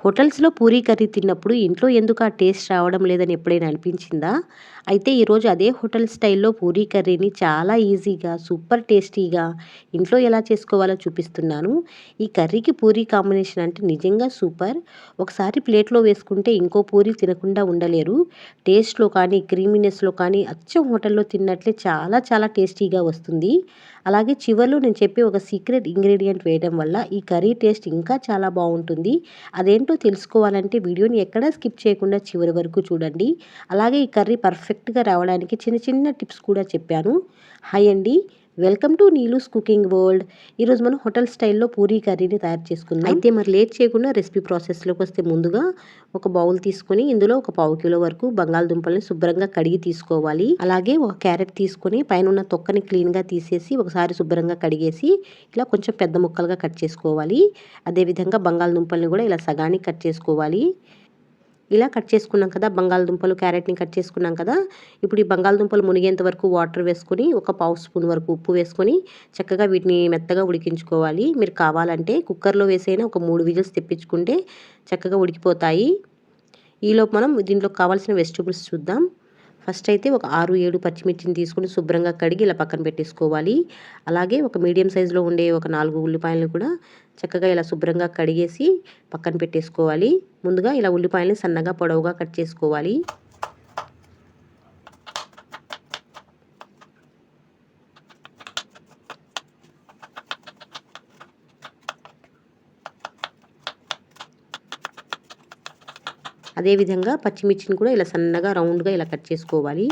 హోటల్స్‌లో పూరీ కర్రీ తిన్నప్పుడు ఇంట్లో ఎందుకు ఆ టేస్ట్ రావడం లేదని ఎప్పుడైనా అనిపించిందా? అయితే ఈరోజు అదే హోటల్ స్టైల్‌లో పూరీ కర్రీని చాలా ఈజీగా, సూపర్ టేస్టీగా ఇంట్లో ఎలా చేసుకోవాలో చూపిస్తున్నాను. ఈ కర్రీకి పూరీ కాంబినేషన్ అంటే నిజంగా సూపర్. ఒకసారి ప్లేట్‌లో వేసుకుంటే ఇంకో పూరీ తినకుండా ఉండలేరు. టేస్ట్‌లో కానీ, క్రీమీనెస్‌లో కానీ అచ్చం హోటల్‌లో తిన్నట్లే చాలా చాలా టేస్టీగా వస్తుంది. అలాగే చివర్లో నేను చెప్పే ఒక సీక్రెట్ ఇంగ్రీడియంట్ వేయడం వల్ల ఈ కర్రీ టేస్ట్ ఇంకా చాలా బావుంటుంది. అదేంటో తెలుసుకోవాలంటే వీడియోని ఎక్కడా స్కిప్ చేయకుండా చివరి వరకు చూడండి. అలాగే ఈ కర్రీ పర్ఫెక్ట్‌గా రావడానికి చిన్న చిన్న టిప్స్ కూడా చెప్పాను. హాయ్ అండి. Welcome to Neelu's cooking world. ఈరోజు మనం హోటల్ స్టైల్‌లో పూరీ కర్రీని తయారు చేసుకుందాం. అయితే మరి లేట్ చేయకుండా రెసిపీ ప్రాసెస్‌లోకి వస్తే ముందుగా ఒక బౌల్ తీసుకొని ఇందులో ఒక పావు కిలో వరకు బంగాళదుంపల్ని శుభ్రంగా కడిగి తీసుకోవాలి. అలాగే ఒక క్యారెట్ తీసుకొని పైనున్న తొక్కని క్లీన్‌గా తీసేసి ఒకసారి శుభ్రంగా కడిగేసి ఇలా కొంచెం పెద్ద ముక్కలుగా కట్ చేసుకోవాలి. అదేవిధంగా బంగాళదుంపల్ని కూడా ఇలా సగానికి కట్ చేసుకోవాలి. ఇలా కట్ చేసుకున్నాం కదా, బంగాళదుంపలు, క్యారెట్‌ని కట్ చేసుకున్నాం కదా. ఇప్పుడు ఈ బంగాళదుంపలు మునిగేంత వరకు వాటర్ వేసుకొని ఒక పావు స్పూన్ వరకు ఉప్పు వేసుకొని చక్కగా వీటిని మెత్తగా ఉడికించుకోవాలి. మీరు కావాలంటే కుక్కర్‌లో వేసైనా ఒక 3 విజిల్స్ తెప్పించుకుంటే చక్కగా ఉడికిపోతాయి. ఈలోపు మనం దీంట్లో కావాల్సిన వెజిటబుల్స్ చూద్దాం. ఫస్ట్ అయితే ఒక 6, 7 పచ్చిమిర్చిని తీసుకొని శుభ్రంగా కడిగి ఇలా పక్కన పెట్టేసుకోవాలి. అలాగే ఒక మీడియం సైజులో ఉండే ఒక 4 ఉల్లిపాయలను కూడా చక్కగా ఇలా శుభ్రంగా కడిగేసి పక్కన పెట్టేసుకోవాలి. ముందుగా ఇలా ఉల్లిపాయలని సన్నగా పొడవుగా కట్ చేసుకోవాలి. అదేవిధంగా పచ్చిమిర్చిని కూడా ఇలా సన్నగా రౌండ్గా ఇలా కట్ చేసుకోవాలి.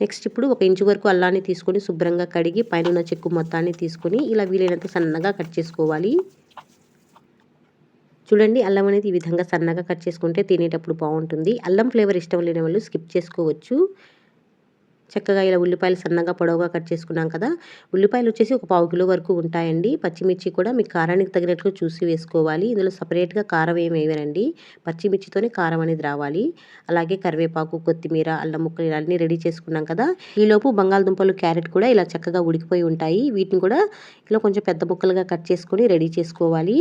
నెక్స్ట్ ఇప్పుడు ఒక ఇంచు వరకు అల్లాన్ని తీసుకొని శుభ్రంగా కడిగి పైనున్న చెక్కు మొత్తాన్ని తీసుకొని ఇలా వీలైనంత సన్నగా కట్ చేసుకోవాలి. చూడండి, అల్లం అనేది ఈ విధంగా సన్నగా కట్ చేసుకుంటే తినేటప్పుడు బాగుంటుంది. అల్లం ఫ్లేవర్ ఇష్టం లేని వాళ్ళు స్కిప్ చేసుకోవచ్చు. చక్కగా ఇలా ఉల్లిపాయలు సన్నగా పొడవుగా కట్ చేసుకున్నాం కదా. ఉల్లిపాయలు వచ్చేసి ఒక పావు కిలో వరకు ఉంటాయండి. పచ్చిమిర్చి కూడా మీ కారానికి తగినట్లు చూసి వేసుకోవాలి. ఇందులో సపరేట్గా కారం ఏమి వేయరండి. పచ్చిమిర్చితోనే కారం అనేది రావాలి. అలాగే కరివేపాకు, కొత్తిమీర, అల్లం ముక్కలు ఇలా అన్నీ రెడీ చేసుకున్నాం కదా. ఈలోపు బంగాళదుంపలు, క్యారెట్ కూడా ఇలా చక్కగా ఉడికిపోయి ఉంటాయి. వీటిని కూడా ఇలా కొంచెం పెద్ద ముక్కలుగా కట్ చేసుకొని రెడీ చేసుకోవాలి.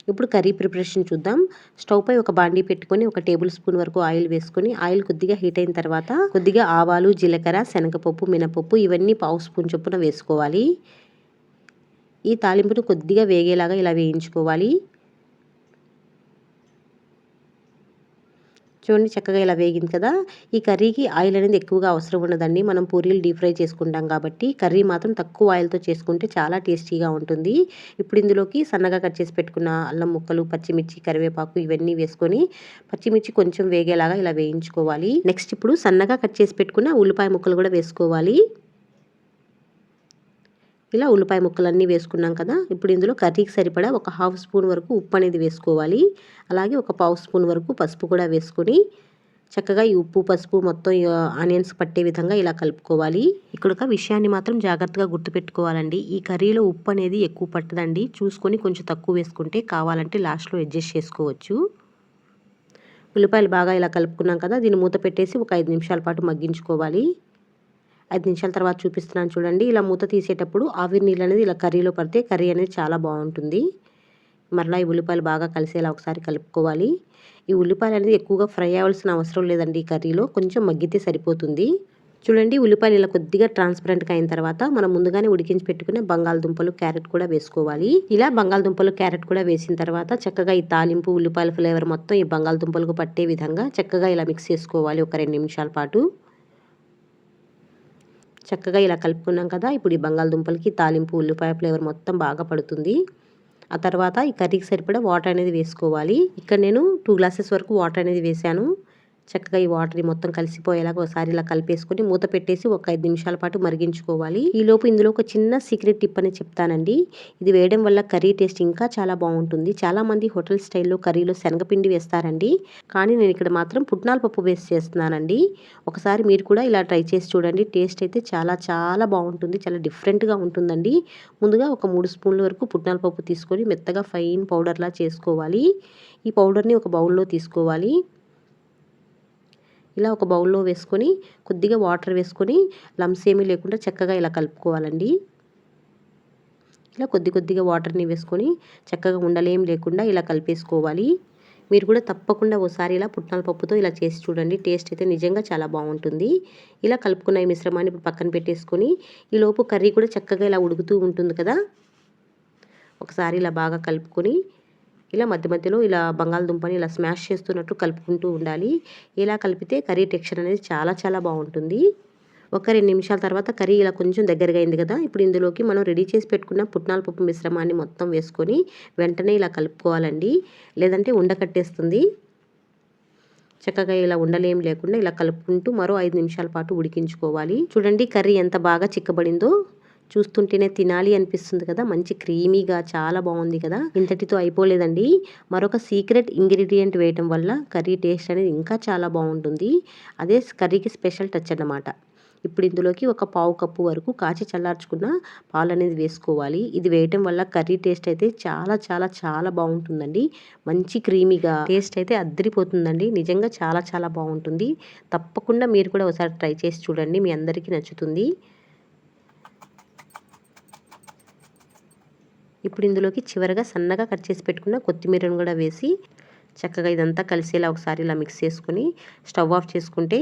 ఇప్పుడు కర్రీ ప్రిపరేషన్ చూద్దాం. స్టవ్ పై ఒక బాండీ పెట్టుకొని ఒక టేబుల్ స్పూన్ వరకు ఆయిల్ వేసుకొని ఆయిల్ కొద్దిగా హీట్ అయిన తర్వాత కొద్దిగా ఆవాలు, జీలకర్ర, శనగపప్పు, మినపప్పు ఇవన్నీ పావు స్పూన్ చొప్పున వేసుకోవాలి. ఈ తాలింపును కొద్దిగా వేగేలాగా ఇలా వేయించుకోవాలి. చూడండి, చక్కగా ఇలా వేగింది కదా. ఈ కర్రీకి ఆయిల్ అనేది ఎక్కువగా అవసరం ఉండదండి. మనం పూరీలు డీప్ ఫ్రై చేసుకుంటాం కాబట్టి కర్రీ మాత్రం తక్కువ ఆయిల్తో చేసుకుంటే చాలా టేస్టీగా ఉంటుంది. ఇప్పుడు ఇందులోకి సన్నగా కట్ చేసి పెట్టుకున్న అల్లం ముక్కలు, పచ్చిమిర్చి, కరివేపాకు ఇవన్నీ వేసుకొని పచ్చిమిర్చి కొంచెం వేగేలాగా ఇలా వేయించుకోవాలి. నెక్స్ట్ ఇప్పుడు సన్నగా కట్ చేసి పెట్టుకున్న ఉల్లిపాయ ముక్కలు కూడా వేసుకోవాలి. ఇలా ఉల్లిపాయ ముక్కలన్నీ వేసుకున్నాం కదా. ఇప్పుడు ఇందులో కర్రీకి సరిపడా ఒక హాఫ్ స్పూన్ వరకు ఉప్పు అనేది వేసుకోవాలి. అలాగే ఒక పావు స్పూన్ వరకు పసుపు కూడా వేసుకొని చక్కగా ఈ ఉప్పు, పసుపు మొత్తం ఆనియన్స్ పట్టే విధంగా ఇలా కలుపుకోవాలి. ఇక్కడ ఒక విషయాన్ని మాత్రం జాగ్రత్తగా గుర్తుపెట్టుకోవాలండి. ఈ కర్రీలో ఉప్పు అనేది ఎక్కువ పట్టదండి. చూసుకొని కొంచెం తక్కువ వేసుకుంటే కావాలంటే లాస్ట్లో అడ్జస్ట్ చేసుకోవచ్చు. ఉల్లిపాయలు బాగా ఇలా కలుపుకున్నాం కదా. దీన్ని మూత పెట్టేసి ఒక 5 నిమిషాల పాటు మగ్గించుకోవాలి. 5 నిమిషాల తర్వాత చూపిస్తున్నాను చూడండి. ఇలా మూత తీసేటప్పుడు ఆవిరి నీళ్ళు అనేది ఇలా కర్రీలో పడితే కర్రీ అనేది చాలా బాగుంటుంది. మరలా ఈ ఉల్లిపాయలు బాగా కలిసేలా ఒకసారి కలుపుకోవాలి. ఈ ఉల్లిపాయలు అనేది ఎక్కువగా ఫ్రై అవ్వాల్సిన అవసరం లేదండి. ఈ కర్రీలో కొంచెం మగ్గితే సరిపోతుంది. చూడండి, ఉల్లిపాయలు ఇలా కొద్దిగా ట్రాన్స్పరెంట్గా అయిన తర్వాత మనం ముందుగానే ఉడికించి పెట్టుకునే బంగాళదుంపలు, క్యారెట్ కూడా వేసుకోవాలి. ఇలా బంగాళదుంపలు, క్యారెట్ కూడా వేసిన తర్వాత చక్కగా ఈ తాలింపు, ఉల్లిపాయల ఫ్లేవర్ మొత్తం ఈ బంగాళదుంపలకు పట్టే విధంగా చక్కగా ఇలా మిక్స్ చేసుకోవాలి ఒక 2 నిమిషాల పాటు. చక్కగా ఇలా కలుపుకున్నాం కదా. ఇప్పుడు ఈ బంగాళదుంపలకి తాలింపు, ఉల్లిపాయ ఫ్లేవర్ మొత్తం బాగా పడుతుంది. ఆ తర్వాత ఈ కర్రీకి సరిపడా వాటర్ అనేది వేసుకోవాలి. ఇక్కడ నేను 2 గ్లాసెస్ వరకు వాటర్ అనేది వేసాను. చక్కగా ఈ వాటర్ మొత్తం కలిసిపోయేలాగా ఒకసారి ఇలా కలిపేసుకొని మూత పెట్టేసి ఒక 5 నిమిషాల పాటు మరిగించుకోవాలి. ఈలోపు ఇందులో ఒక చిన్న సీక్రెట్ టిప్ అని చెప్తానండి. ఇది వేయడం వల్ల కర్రీ టేస్ట్ ఇంకా చాలా బాగుంటుంది. చాలామంది హోటల్ స్టైల్లో కర్రీలో శనగపిండి వేస్తారండి. కానీ నేను ఇక్కడ మాత్రం పుట్నాల పప్పు వేసి చేస్తున్నానండి. ఒకసారి మీరు కూడా ఇలా ట్రై చేసి చూడండి. టేస్ట్ అయితే చాలా చాలా బాగుంటుంది. చాలా డిఫరెంట్గా ఉంటుందండి. ముందుగా ఒక 3 స్పూన్ల వరకు పుట్నాల పప్పు తీసుకొని మెత్తగా ఫైన్ పౌడర్లా చేసుకోవాలి. ఈ పౌడర్ని ఒక బౌల్లో తీసుకోవాలి. ఇలా ఒక బౌల్లో వేసుకొని కొద్దిగా వాటర్ వేసుకొని లమ్స్ ఏమీ లేకుండా చక్కగా ఇలా కలుపుకోవాలండి. ఇలా కొద్దిగా వాటర్ని వేసుకొని చక్కగా ఉండలేం లేకుండా ఇలా కలిపేసుకోవాలి. మీరు కూడా తప్పకుండా ఓసారి ఇలా పుట్నాల పప్పుతో ఇలా చేసి చూడండి. టేస్ట్ అయితే నిజంగా చాలా బాగుంటుంది. ఇలా కలుపుకున్న ఈ మిశ్రమాన్ని ఇప్పుడు పక్కన పెట్టేసుకొని ఈలోపు కర్రీ కూడా చక్కగా ఇలా ఉడుకుతూ ఉంటుంది కదా. ఒకసారి ఇలా బాగా కలుపుకొని ఇలా మధ్య మధ్యలో ఇలా బంగాళదుంపని ఇలా స్మాష్ చేస్తున్నట్టు కలుపుకుంటూ ఉండాలి. ఇలా కలిపితే కర్రీ టెక్స్చర్ అనేది చాలా బాగుంటుంది. ఒక 2 నిమిషాల తర్వాత కర్రీ ఇలా కొంచెం దగ్గరగా అయింది కదా. ఇప్పుడు ఇందులోకి మనం రెడీ చేసి పెట్టుకున్న పుట్నాల పప్పు మిశ్రమాన్ని మొత్తం వేసుకొని వెంటనే ఇలా కలుపుకోవాలండి. లేదంటే ఉండకట్టేస్తుంది. చక్కగా ఇలా ఉండలేం లేకుండా ఇలా కలుపుకుంటూ మరో 5 నిమిషాల పాటు ఉడికించుకోవాలి. చూడండి కర్రీ ఎంత బాగా చిక్కబడిందో. చూస్తుంటేనే తినాలి అనిపిస్తుంది కదా. మంచి క్రీమీగా చాలా బాగుంది కదా. ఇంతటితో అయిపోలేదండి. మరొక సీక్రెట్ ఇంగ్రీడియంట్ వేయటం వల్ల కర్రీ టేస్ట్ అనేది ఇంకా చాలా బాగుంటుంది. అదే కర్రీకి స్పెషల్ టచ్ అన్నమాట. ఇప్పుడు ఇందులోకి ఒక పావు కప్పు వరకు కాచి చల్లార్చుకున్న పాలు అనేది వేసుకోవాలి. ఇది వేయటం వల్ల కర్రీ టేస్ట్ అయితే చాలా బాగుంటుందండి. మంచి క్రీమీగా టేస్ట్ అయితే అద్దరిపోతుందండి. నిజంగా చాలా బాగుంటుంది. తప్పకుండా మీరు కూడా ఒకసారి ట్రై చేసి చూడండి. మీ అందరికీ నచ్చుతుంది. ఇప్పుడు ఇందులోకి చివరగా సన్నగా కట్ చేసి పెట్టుకున్న కొత్తిమీరను కూడా వేసి చక్కగా ఇదంతా కలిసేలా ఒకసారి ఇలా మిక్స్ చేసుకొని స్టవ్ ఆఫ్ చేసుకుంటే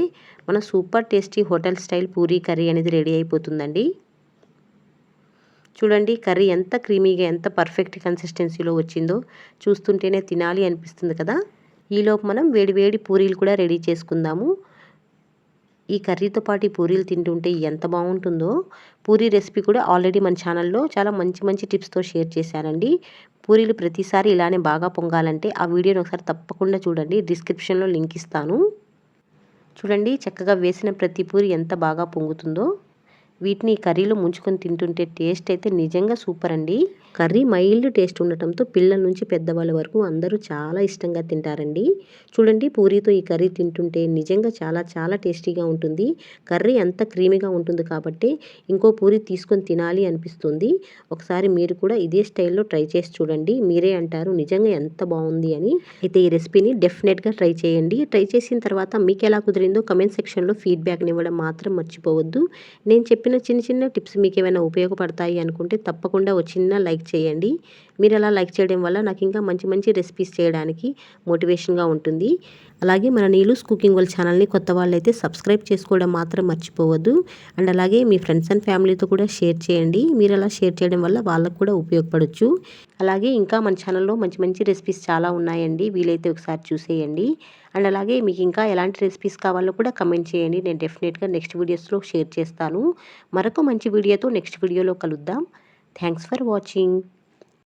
మన super tasty hotel style Puri curry అనేది రెడీ అయిపోతుందండి. చూడండి కర్రీ ఎంత క్రీమీగా ఎంత పర్ఫెక్ట్ కన్సిస్టెన్సీలో వచ్చిందో చూస్తుంటేనే తినాలి అనిపిస్తుంది కదా. ఈలోపు మనం వేడి పూరీలు కూడా రెడీ చేసుకుందాము. ఈ కర్రీతో పాటు ఈ పూరీలు తింటుంటే ఎంత బాగుంటుందో. పూరీ రెసిపీ కూడా ఆల్రెడీ మన ఛానల్లో చాలా మంచి టిప్స్తో షేర్ చేశానండి. పూరీలు ప్రతిసారి ఇలానే బాగా పొంగాలంటే ఆ వీడియోని ఒకసారి తప్పకుండా చూడండి. డిస్క్రిప్షన్లో లింక్ ఇస్తాను. చూడండి చక్కగా వేసిన ప్రతి పూరి ఎంత బాగా పొంగుతుందో. వీటిని కర్రీలో ముంచుకొని తింటుంటే టేస్ట్ అయితే నిజంగా సూపర్ అండి. కర్రీ మైల్డ్ టేస్ట్ ఉండటంతో పిల్లల నుంచి పెద్దవాళ్ళ వరకు అందరూ చాలా ఇష్టంగా తింటారండి. చూడండి పూరీతో ఈ కర్రీ తింటుంటే నిజంగా చాలా టేస్టీగా ఉంటుంది. కర్రీ అంత క్రీమీగా ఉంటుంది కాబట్టి ఇంకో పూరి తీసుకొని తినాలి అనిపిస్తుంది. ఒకసారి మీరు కూడా ఇదే స్టైల్లో ట్రై చేసి చూడండి. మీరే అంటారు నిజంగా ఎంత బాగుంది అని. అయితే ఈ రెసిపీని డెఫినెట్గా ట్రై చేయండి. ట్రై చేసిన తర్వాత మీకు ఎలా కుదిరిందో కమెంట్ సెక్షన్లో ఫీడ్బ్యాక్ని ఇవ్వడం మాత్రం మర్చిపోవద్దు. నేను చెప్పిన చిన్న టిప్స్ మీకు ఏమైనా ఉపయోగపడతాయి అనుకుంటే తప్పకుండా ఒక చిన్న లైక్ చేయండి. మీరు అలా లైక్ చేయడం వల్ల నాకు ఇంకా మంచి రెసిపీస్ చేయడానికి మోటివేషన్గా ఉంటుంది. అలాగే మన నీలూస్ కుకింగ్ వరల్డ్ ఛానల్ని కొత్త వాళ్ళైతే సబ్స్క్రైబ్ చేసుకోవడం మాత్రం మర్చిపోవద్దు. అండ్ అలాగే మీ ఫ్రెండ్స్ అండ్ ఫ్యామిలీతో కూడా షేర్ చేయండి. మీరు అలా షేర్ చేయడం వల్ల వాళ్ళకు కూడా ఉపయోగపడవచ్చు. అలాగే ఇంకా మన ఛానల్లో మంచి రెసిపీస్ చాలా ఉన్నాయండి. వీలైతే ఒకసారి చూసేయండి. అండ్ అలాగే మీకు ఇంకా ఎలాంటి రెసిపీస్ కావాలో కూడా కమెంట్ చేయండి. నేను డెఫినెట్గా నెక్స్ట్ వీడియోస్లో షేర్ చేస్తాను. మరొక మంచి వీడియోతో నెక్స్ట్ వీడియోలో కలుద్దాం. Thanks for watching.